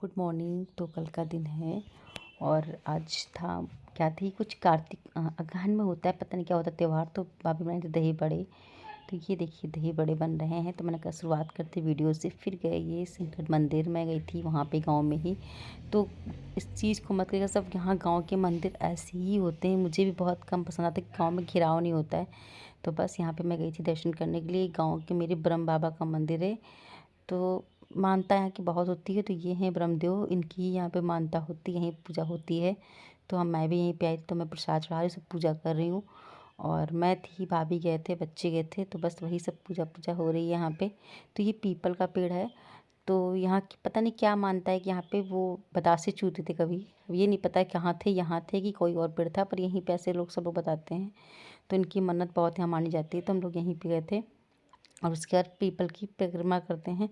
Good morning. तो कल का दिन है और आज था क्या थी कुछ कार्तिक अगहन में होता है, पता नहीं क्या होता है त्यौहार। तो भाभी बनाए थे दही बड़े। तो ये देखिए दही बड़े बन रहे हैं। तो मैंने कहा शुरुआत करते वीडियो से। फिर गए ये संकट मंदिर में गई थी वहाँ पे गांव में ही। तो इस चीज़ को मत करिएगा, सब यहाँ गांव के मंदिर ऐसे ही होते हैं। मुझे भी बहुत कम पसंद आता है, गाँव में घिराव नहीं होता है। तो बस यहाँ पे मैं गई थी दर्शन करने के लिए। गाँव के मेरे ब्रह्म बाबा का मंदिर है। तो मानता यहाँ की बहुत होती है। तो ये हैं ब्रह्मदेव, इनकी ही यहाँ पे मानता होती है, यहीं पूजा होती है। तो मैं भी यहीं पे आई, तो मैं प्रसाद चढ़ा रही, सब पूजा कर रही हूँ। और मैं थी, भाभी गए थे, बच्चे गए थे, तो बस वही सब पूजा पूजा हो रही है यहाँ पे। तो ये पीपल का पेड़ है। तो यहाँ की पता नहीं क्या मानता है कि यहाँ पे वो बतासे चूते थे कभी। अब ये नहीं पता है कहाँ थे, यहाँ थे कि कोई और पेड़ था, पर यहीं पे ऐसे लोग सब लोग बताते हैं। तो इनकी मन्नत बहुत यहाँ मानी जाती है। तो हम लोग यहीं पे गए थे और उसके बाद पीपल की परिक्रमा करते हैं।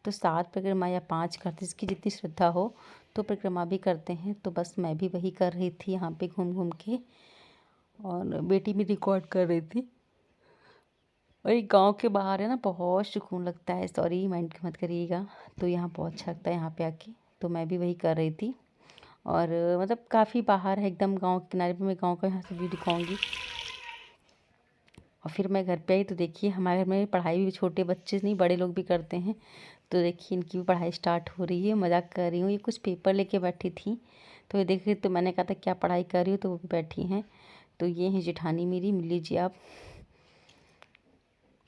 तो 7 परिक्रमा या 5 करते, जिसकी जितनी श्रद्धा हो तो परिक्रमा भी करते हैं। तो बस मैं भी वही कर रही थी यहाँ पे घूम घूम के, और बेटी भी रिकॉर्ड कर रही थी। और ये गांव के बाहर है ना, बहुत सुकून लगता है। सॉरी माइंड मत करिएगा। तो यहाँ बहुत अच्छा लगता है यहाँ पे आके। तो मैं भी वही कर रही थी। और मतलब काफ़ी बाहर है एकदम, गाँव के किनारे पे। मैं गाँव का यहाँ से भी दिखाऊँगी। और फिर मैं घर पे आई तो देखिए हमारे घर में पढ़ाई भी छोटे बच्चे नहीं, बड़े लोग भी करते हैं। तो देखिए इनकी भी पढ़ाई स्टार्ट हो रही है। मज़ाक कर रही हूँ, ये कुछ पेपर लेके बैठी थी। तो ये देख रही, तो मैंने कहा था क्या पढ़ाई कर रही हो, तो वो भी बैठी हैं। तो ये हैं जेठानी मेरी, मिल लीजिए आप।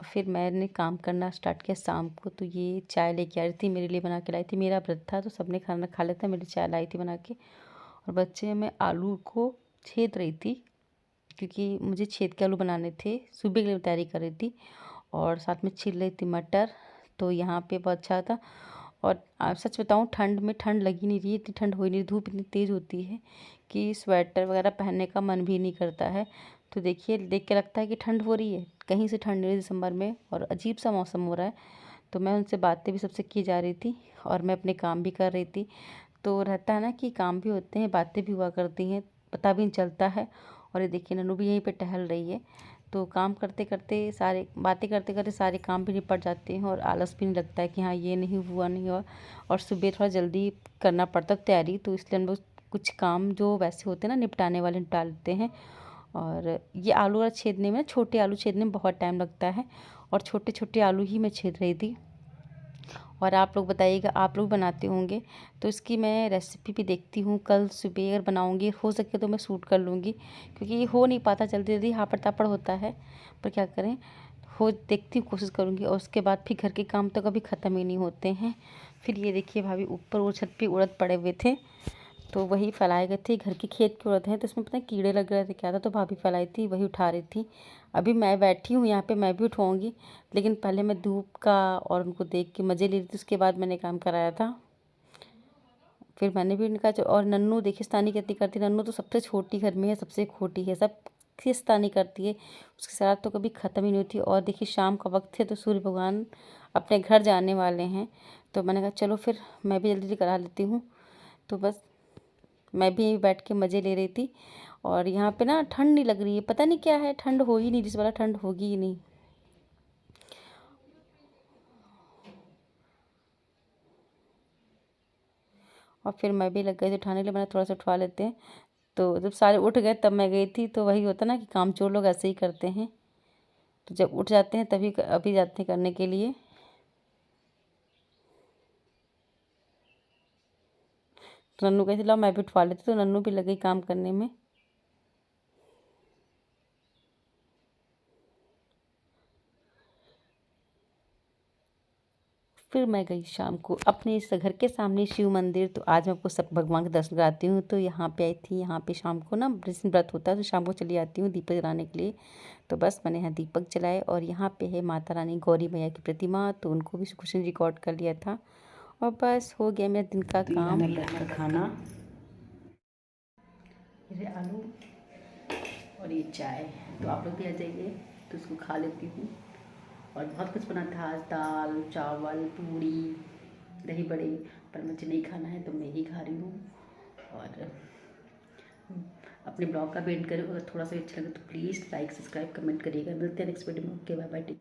फिर मैंने काम करना स्टार्ट किया शाम को। तो ये चाय लेके आ रही थी, मेरे लिए बना के लाई थी। मेरा व्रत था तो सबने खाना खा लेता, मेरी चाय लाई थी बना के। और बच्चे में आलू को छेद रही थी, क्योंकि मुझे छेद के आलू बनाने थे, सुबह के लिए तैयारी कर रही थी। और साथ में छील रही थी मटर। तो यहाँ पे बहुत अच्छा था। और सच बताऊँ, ठंड में ठंड लगी नहीं रही, इतनी ठंड हो ही नहीं रही। धूप इतनी तेज़ होती है कि स्वेटर वगैरह पहनने का मन भी नहीं करता है। तो देखिए देख के लगता है कि ठंड हो रही है, कहीं से ठंड नहीं रही दिसंबर में, और अजीब सा मौसम हो रहा है। तो मैं उनसे बातें भी सबसे की जा रही थी और मैं अपने काम भी कर रही थी। तो रहता है ना कि काम भी होते हैं, बातें भी हुआ करती हैं, पता भी नहीं चलता है। और ये देखिए नन्नू भी यहीं पे टहल रही है। तो काम करते करते सारे बातें करते करते सारे काम भी निपट जाते हैं और आलस भी नहीं लगता है कि हाँ ये नहीं हुआ नहीं हुआ। और सुबह थोड़ा जल्दी करना पड़ता तैयारी, तो इसलिए हम लोग कुछ काम जो वैसे होते हैं ना निपटाने वाले निपटा लेते हैं। और ये आलू वाला छेदने में, छोटे आलू छेदने में बहुत टाइम लगता है, और छोटे छोटे आलू ही मैं छेद रही थी। और आप लोग बताइएगा, आप लोग बनाते होंगे। तो इसकी मैं रेसिपी भी देखती हूँ, कल सुबह अगर बनाऊँगी, हो सके तो मैं शूट कर लूँगी, क्योंकि ये हो नहीं पाता जल्दी जल्दी, हापड़ तापड़ होता है। पर क्या करें, हो देखती हूँ, कोशिश करूँगी। और उसके बाद फिर घर के काम तो कभी ख़त्म ही नहीं होते हैं। फिर ये देखिए भाभी ऊपर वो छत पे उड़द पड़े हुए थे, तो वही फैलाए गए थे। घर के खेत के उड़द हैं, तो इसमें पता है कीड़े लग रहे थे क्या था, तो भाभी फैलाई थी, वही उठा रही थी। अभी मैं बैठी हूँ यहाँ पे, मैं भी उठाऊँगी, लेकिन पहले मैं धूप का और उनको देख के मज़े ले रही थी, उसके बाद मैंने काम कराया था। फिर मैंने भी उनका और नन्नू देखिए शैतानी कितनी करती है। नन्नू तो सबसे छोटी घर में है, सबसे खोटी है, सब शैतानी करती है, उसके साथ तो कभी ख़त्म ही नहीं होती। और देखिए शाम का वक्त है, तो सूर्य भगवान अपने घर जाने वाले हैं। तो मैंने कहा चलो फिर मैं भी जल्दी जल्दी करा लेती हूँ। तो बस मैं भी यहीं बैठ के मज़े ले रही थी। और यहाँ पे ना ठंड नहीं लग रही है, पता नहीं क्या है, ठंड हो ही नहीं, जिस वाला ठंड होगी ही नहीं। और फिर मैं भी लग गई थी उठाने के लिए, मैंने थोड़ा सा उठवा लेते हैं। तो जब सारे उठ गए तब मैं गई थी। तो वही होता ना कि कामचोर लोग ऐसे ही करते हैं, तो जब उठ जाते हैं तभी अभी जाते हैं करने के लिए। तो नन्नू कहती लाओ मैं भी उठवा लेती, तो नन्नू भी लग गई काम करने में। फिर मैं गई शाम को अपने इस घर के सामने शिव मंदिर। तो आज मैं आपको सब भगवान के दर्शन कराती हूँ। तो यहाँ पे आई थी, यहाँ पे शाम को ना जिस दिन व्रत होता है तो शाम को चली आती हूँ दीपक जलाने के लिए। तो बस मैंने यहाँ दीपक जलाए। और यहाँ पे है माता रानी गौरी मैया की प्रतिमा, तो उनको भी कुछ रिकॉर्ड कर लिया था। और बस हो गया मेरा दिन का काम। का खाना, ये आलू और ये चाय। तो आप लोग भी आ जाइए तो उसको खा लेती हूँ। और बहुत कुछ बना था आज, दाल चावल पूड़ी दही बड़े, पर मुझे नहीं खाना है तो मैं ही खा रही हूँ। और अपने ब्लॉग का वेट करो, अगर थोड़ा सा अच्छा लगे तो प्लीज़ लाइक सब्सक्राइब कमेंट करिएगा। मिलते हैं नेक्स्ट वीडियो में। Okay bye bye.